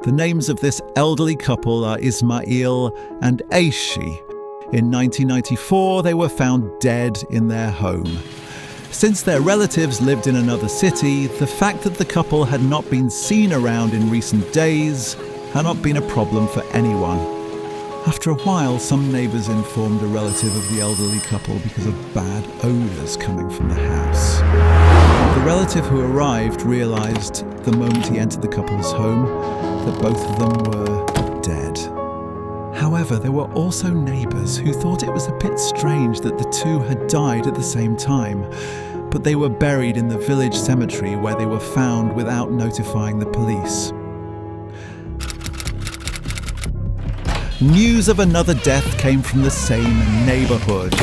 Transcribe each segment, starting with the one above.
The names of this elderly couple are Ismail and Aishi. In 1994, they were found dead in their home. Since their relatives lived in another city, the fact that the couple had not been seen around in recent days had not been a problem for anyone. After a while, some neighbours informed a relative of the elderly couple because of bad odours coming from the house. The relative who arrived realised the moment he entered the couple's home that both of them were dead. However, there were also neighbours who thought it was a bit strange that the two had died at the same time, but they were buried in the village cemetery where they were found without notifying the police. News of another death came from the same neighbourhood.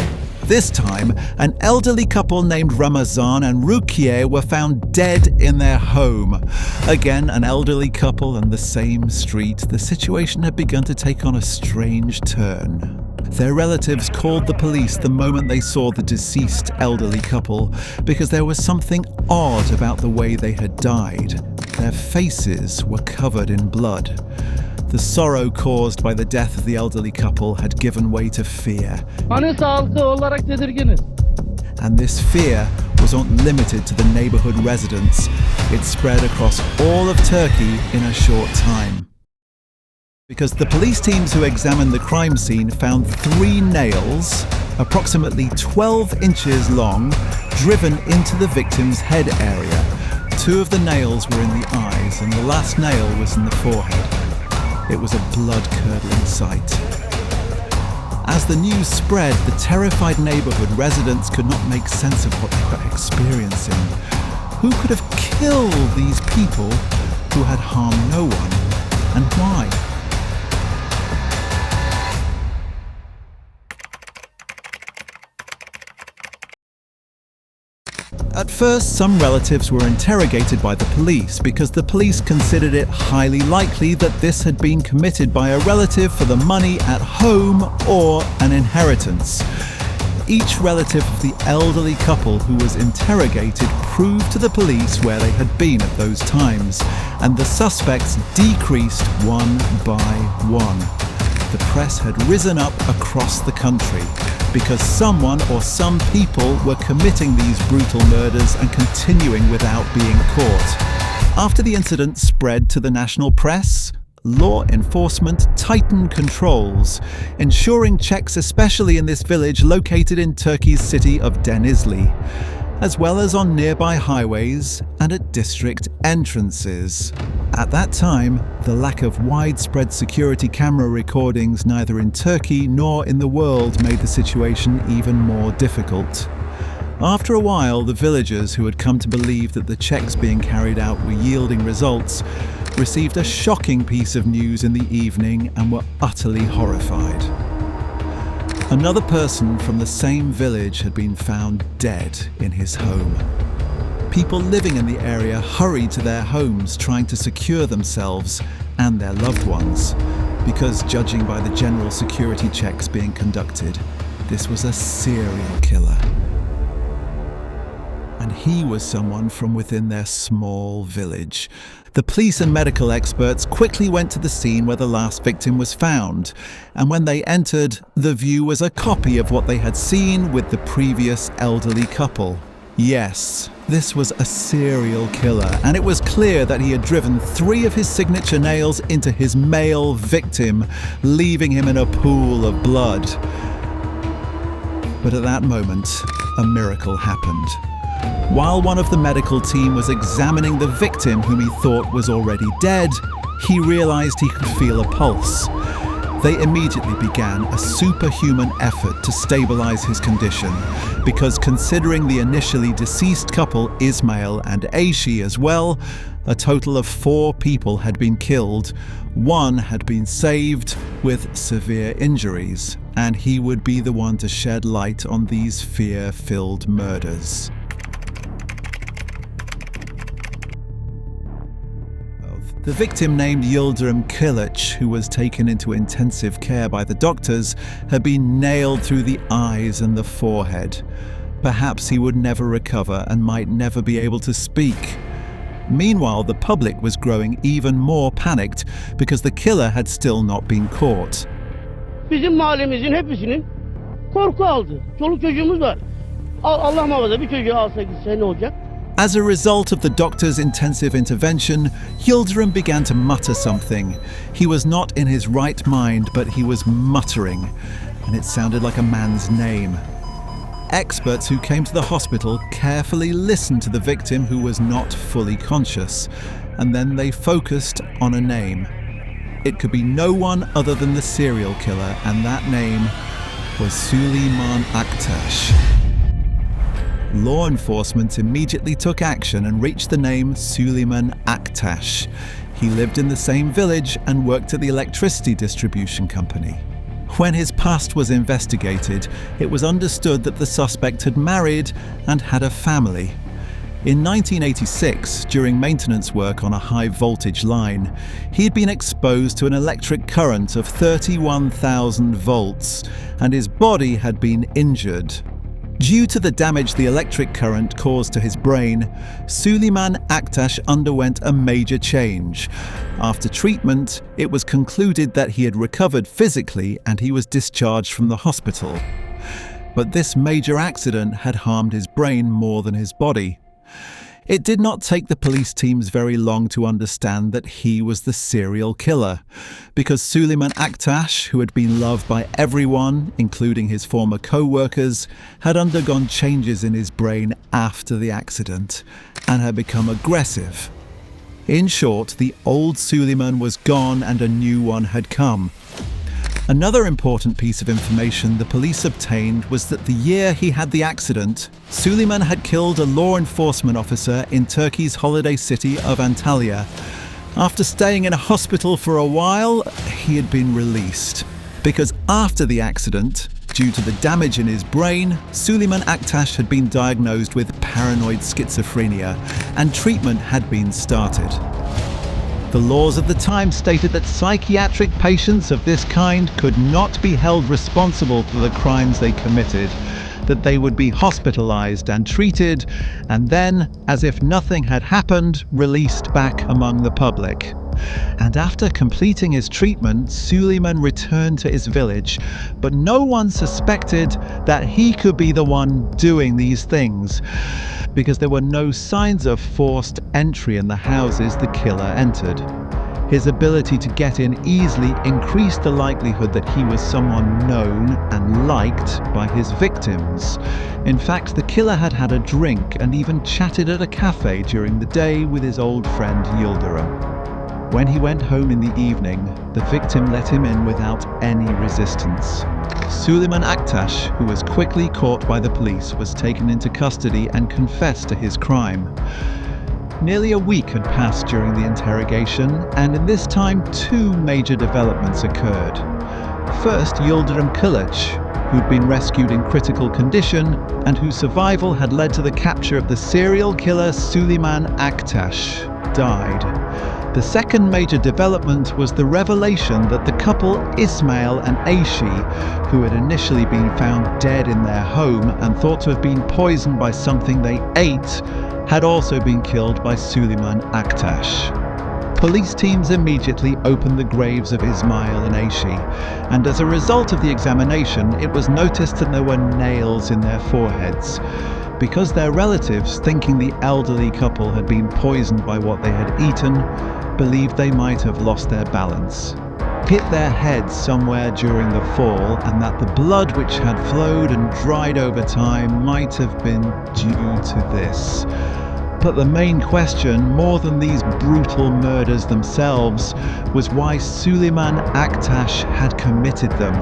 This time, an elderly couple named Ramazan and Rukiye were found dead in their home. Again, an elderly couple and the same street. The situation had begun to take on a strange turn. Their relatives called the police the moment they saw the deceased elderly couple because there was something odd about the way they had died. Their faces were covered in blood. The sorrow caused by the death of the elderly couple had given way to fear. And this fear was not limited to the neighbourhood residents. It spread across all of Turkey in a short time. Because the police teams who examined the crime scene found 3 nails, approximately 12 inches long, driven into the victim's head area. 2 of the nails were in the eyes and the last nail was in the forehead. It was a blood-curdling sight. As the news spread, the terrified neighbourhood residents could not make sense of what they were experiencing. Who could have killed these people who had harmed no one, and why? At first, some relatives were interrogated by the police because the police considered it highly likely that this had been committed by a relative for the money at home or an inheritance. Each relative of the elderly couple who was interrogated proved to the police where they had been at those times, and the suspects decreased one by one. The press had risen up across the country because someone or some people were committing these brutal murders and continuing without being caught. After the incident spread to the national press, law enforcement tightened controls, ensuring checks especially in this village located in Turkey's city of Denizli, as well as on nearby highways and at district entrances. At that time, the lack of widespread security camera recordings neither in Turkey nor in the world made the situation even more difficult. After a while, the villagers who had come to believe that the checks being carried out were yielding results received a shocking piece of news in the evening and were utterly horrified. Another person from the same village had been found dead in his home. People living in the area hurried to their homes trying to secure themselves and their loved ones, because judging by the general security checks being conducted, this was a serial killer. And he was someone from within their small village. The police and medical experts quickly went to the scene where the last victim was found, and when they entered, the view was a copy of what they had seen with the previous elderly couple. Yes, this was a serial killer, and it was clear that he had driven 3 of his signature nails into his male victim, leaving him in a pool of blood. But at that moment, a miracle happened. While one of the medical team was examining the victim whom he thought was already dead, he realized he could feel a pulse. They immediately began a superhuman effort to stabilize his condition, because considering the initially deceased couple Ismail and Aishi as well, a total of 4 people had been killed. 1 had been saved with severe injuries, and he would be the one to shed light on these fear-filled murders. The victim, named Yıldırım Kılıç, who was taken into intensive care by the doctors, had been nailed through the eyes and the forehead. Perhaps he would never recover and might never be able to speak. Meanwhile, the public was growing even more panicked because the killer had still not been caught. Bizim mahallemizin hepsinin korku aldı. Çoluk çocuğumuz var. Allah muhafaza bir çocuğu alsa gitse ne olacak? As a result of the doctor's intensive intervention, Yıldırım began to mutter something. He was not in his right mind, but he was muttering, and it sounded like a man's name. Experts who came to the hospital carefully listened to the victim who was not fully conscious, and then they focused on a name. It could be no one other than the serial killer, and that name was Süleyman Aktaş. Law enforcement immediately took action and reached the name Süleyman Aktaş. He lived in the same village and worked at the electricity distribution company. When his past was investigated, it was understood that the suspect had married and had a family. In 1986, during maintenance work on a high-voltage line, he had been exposed to an electric current of 31,000 volts, and his body had been injured. Due to the damage the electric current caused to his brain, Süleyman Aktaş underwent a major change. After treatment, it was concluded that he had recovered physically and he was discharged from the hospital. But this major accident had harmed his brain more than his body. It did not take the police teams very long to understand that he was the serial killer, because Süleyman Aktaş, who had been loved by everyone, including his former co-workers, had undergone changes in his brain after the accident and had become aggressive. In short, the old Süleyman was gone and a new one had come. Another important piece of information the police obtained was that the year he had the accident, Süleyman had killed a law enforcement officer in Turkey's holiday city of Antalya. After staying in a hospital for a while, he had been released. Because after the accident, due to the damage in his brain, Süleyman Aktaş had been diagnosed with paranoid schizophrenia, and treatment had been started. The laws of the time stated that psychiatric patients of this kind could not be held responsible for the crimes they committed, that they would be hospitalized and treated, and then, as if nothing had happened, released back among the public. And after completing his treatment, Süleyman returned to his village, but no one suspected that he could be the one doing these things, because there were no signs of forced entry in the houses the killer entered. His ability to get in easily increased the likelihood that he was someone known and liked by his victims. In fact, the killer had had a drink and even chatted at a cafe during the day with his old friend Yıldırım. When he went home in the evening, the victim let him in without any resistance. Süleyman Aktaş, who was quickly caught by the police, was taken into custody and confessed to his crime. Nearly a week had passed during the interrogation, and in this time two major developments occurred. First, Yıldırım Kılıç, who'd been rescued in critical condition and whose survival had led to the capture of the serial killer Süleyman Aktaş, died. The second major development was the revelation that the couple Ismail and Ayşe, who had initially been found dead in their home and thought to have been poisoned by something they ate, had also been killed by Süleyman Aktaş. Police teams immediately opened the graves of Ismail and Ayşe, and as a result of the examination, it was noticed that there were nails in their foreheads. Because their relatives, thinking the elderly couple had been poisoned by what they had eaten, believed they might have lost their balance, hit their heads somewhere during the fall, and that the blood which had flowed and dried over time might have been due to this. But the main question, more than these brutal murders themselves, was why Süleyman Aktaş had committed them,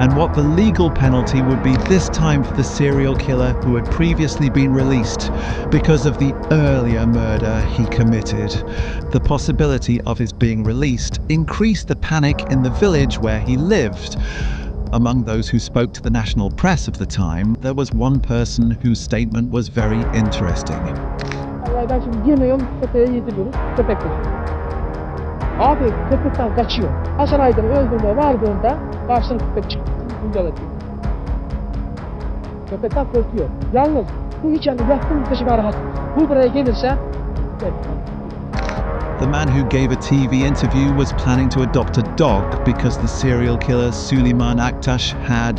and what the legal penalty would be this time for the serial killer who had previously been released because of the earlier murder he committed. The possibility of his being released increased the panic in the village where he lived. Among those who spoke to the national press of the time, there was one person whose statement was very interesting. Ben şimdi girmiyorum, köpeğe yediriyoruz, köpek kaçıyor. Abi köpekten kaçıyor. Hasan Aydın öldürmeye vardığında karşısına köpek çıkıyor. Gündel atıyor. Köpekten korkuyor. Yalnız bu içeride yaktığım dışı bir rahat. Bu buraya gelirse The man who gave a TV interview was planning to adopt a dog because the serial killer Süleyman Aktaş had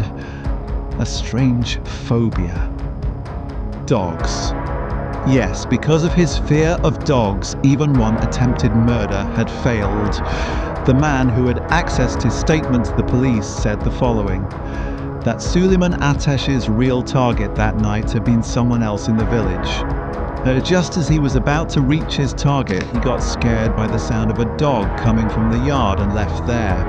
a strange phobia. Dogs. Yes, because of his fear of dogs, even one attempted murder had failed. The man who had accessed his statement to the police said the following: that Süleyman Aktaş's real target that night had been someone else in the village. Just as he was about to reach his target, he got scared by the sound of a dog coming from the yard and left there,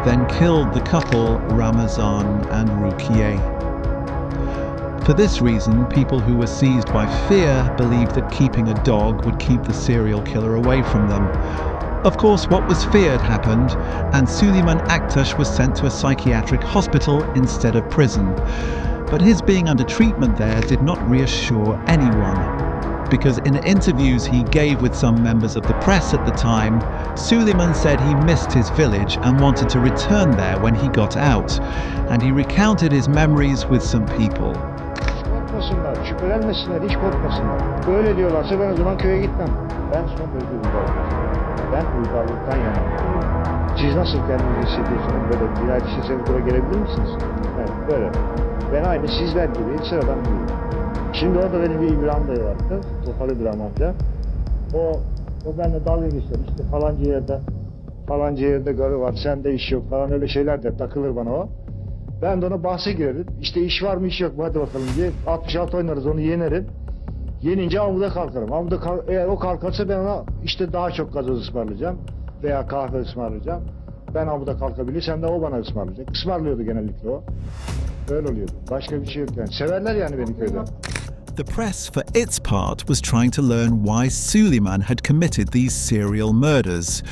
then killed the couple Ramazan and Rukiye. For this reason, people who were seized by fear believed that keeping a dog would keep the serial killer away from them. Of course, what was feared happened, and Süleyman Aktaş was sent to a psychiatric hospital instead of prison. But his being under treatment there did not reassure anyone, because in interviews he gave with some members of the press at the time, Süleyman said he missed his village and wanted to return there when he got out, and he recounted his memories with some people. Korkmasınlar, şüphelenmesinler, hiç korkmasınlar. Böyle diyorlarsa ben o zaman köye gitmem. Ben son derece uygarlıktan. Ben uygarlıktan yanayım. Siz nasıl kendinizi hissediyorsunuz? Böyle bir ay buraya gelebilir misiniz? Evet, böyle. Ben aynı sizler gibi sıradan biriyim. Şimdi orada benim bir İbrahim dayı vardı, Topalı İbrahim amca. O benimle dalga geçti. İşte falanca yerde garı var, sende iş yok falan öyle şeyler de takılır bana o. Ben de ona bahse girerim. İşte iş var mı iş yok mu hadi bakalım diye. 66 oynarız onu yenerim. Yenince amuda kalkarım. Eğer o kalkarsa ben ona işte daha çok gazoz ısmarlayacağım. Veya kahve ısmarlayacağım. Ben amuda kalkabilirsem de o bana ısmarlayacak. Ismarlıyordu genellikle o. Böyle oluyordu. Başka bir şey yok yani. Severler yani beni köyden. The press, for its part, was trying to learn why Süleyman had committed these serial murders.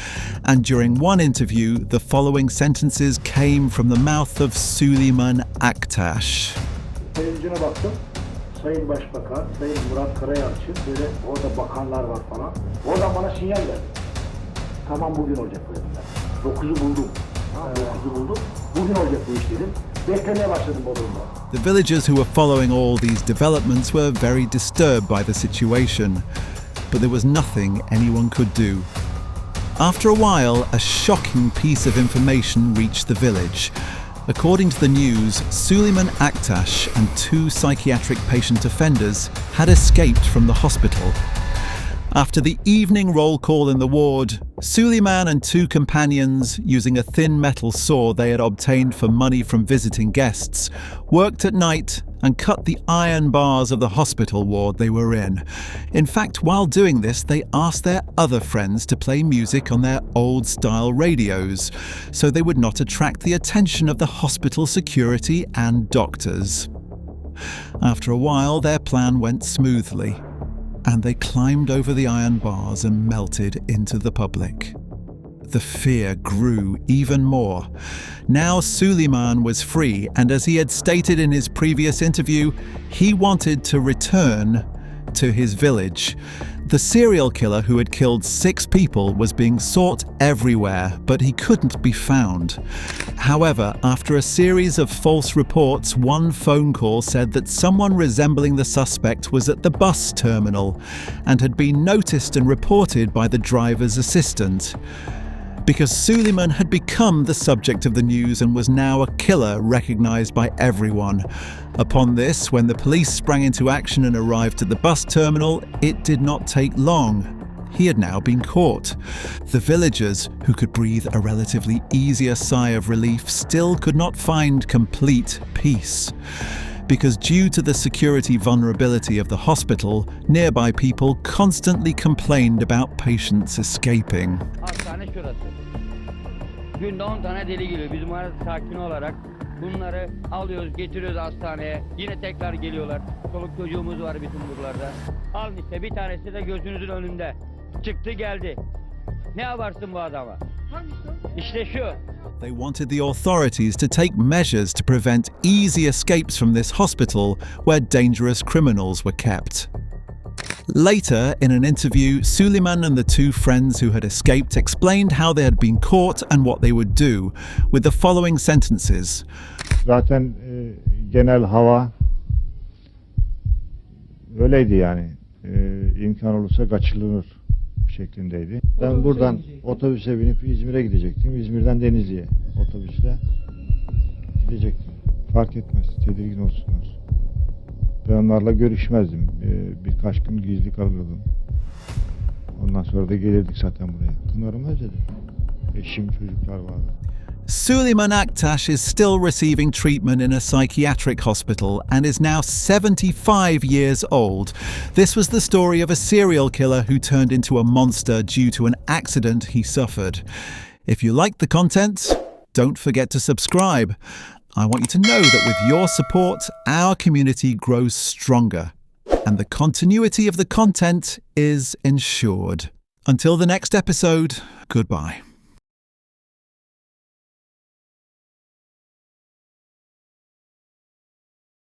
And during one interview, the following sentences came from the mouth of Süleyman Aktaş. Televizyona baktım. Sayın Başbakan, Sayın Murat Karayalçı, böyle orada bakanlar var falan. Oradan bana sinyal verdi. Tamam bugün olacak bu dediler. 9'u buldum. 9'u buldum. Bugün olacak bu iş dedim. Beklemeye başladım Bodrum'da. The villagers who were following all these developments were very disturbed by the situation, but there was nothing anyone could do. After a while, a shocking piece of information reached the village. According to the news, Süleyman Aktaş and 2 psychiatric patient offenders had escaped from the hospital. After the evening roll call in the ward, Süleyman and 2 companions, using a thin metal saw they had obtained for money from visiting guests, worked at night and cut the iron bars of the hospital ward they were in. In fact, while doing this, they asked their other friends to play music on their old-style radios, so they would not attract the attention of the hospital security and doctors. After a while, their plan went smoothly, and they climbed over the iron bars and melted into the public. The fear grew even more. Now Süleyman was free, and as he had stated in his previous interview, he wanted to return to his village. The serial killer who had killed 6 people was being sought everywhere, but he couldn't be found. However, after a series of false reports, one phone call said that someone resembling the suspect was at the bus terminal and had been noticed and reported by the driver's assistant. Because Süleyman had become the subject of the news and was now a killer recognized by everyone. Upon this, when the police sprang into action and arrived at the bus terminal, it did not take long. He had now been caught. The villagers, who could breathe a relatively easier sigh of relief, still could not find complete peace. Because due to the security vulnerability of the hospital, nearby people constantly complained about patients escaping. Hastane şurası. Günde 10 tane deli geliyor. Bizim arada sakin olarak bunları alıyoruz, getiriyoruz hastaneye. Yine tekrar geliyorlar. Çoluk çocuğumuz var bütün buralarda. Alın işte bir tanesi de gözünüzün önünde. Çıktı geldi. Ne yaparsın bu adama? İşte şu. They wanted the authorities to take measures to prevent easy escapes from this hospital where dangerous criminals were kept. Later, in an interview, Süleyman and the 2 friends who had escaped explained how they had been caught and what they would do, with the following sentences. Zaten genel hava öyleydi yani. İmkan olursa kaçılır şeklindeydi. Ben buradan otobüse binip İzmir'e gidecektim. İzmir'den Denizli'ye otobüsle gidecektim. Fark etmez, tedirgin olsunlar. Ben onlarla görüşmezdim. Birkaç gün gizli kalırdım. Ondan sonra da gelirdik zaten buraya. Kınarımı özledim. Eşim, çocuklar vardı. Süleyman Aktaş is still receiving treatment in a psychiatric hospital and is now 75 years old. This was the story of a serial killer who turned into a monster due to an accident he suffered. If you like the content, don't forget to subscribe. I want you to know that with your support, our community grows stronger and the continuity of the content is ensured. Until the next episode, goodbye.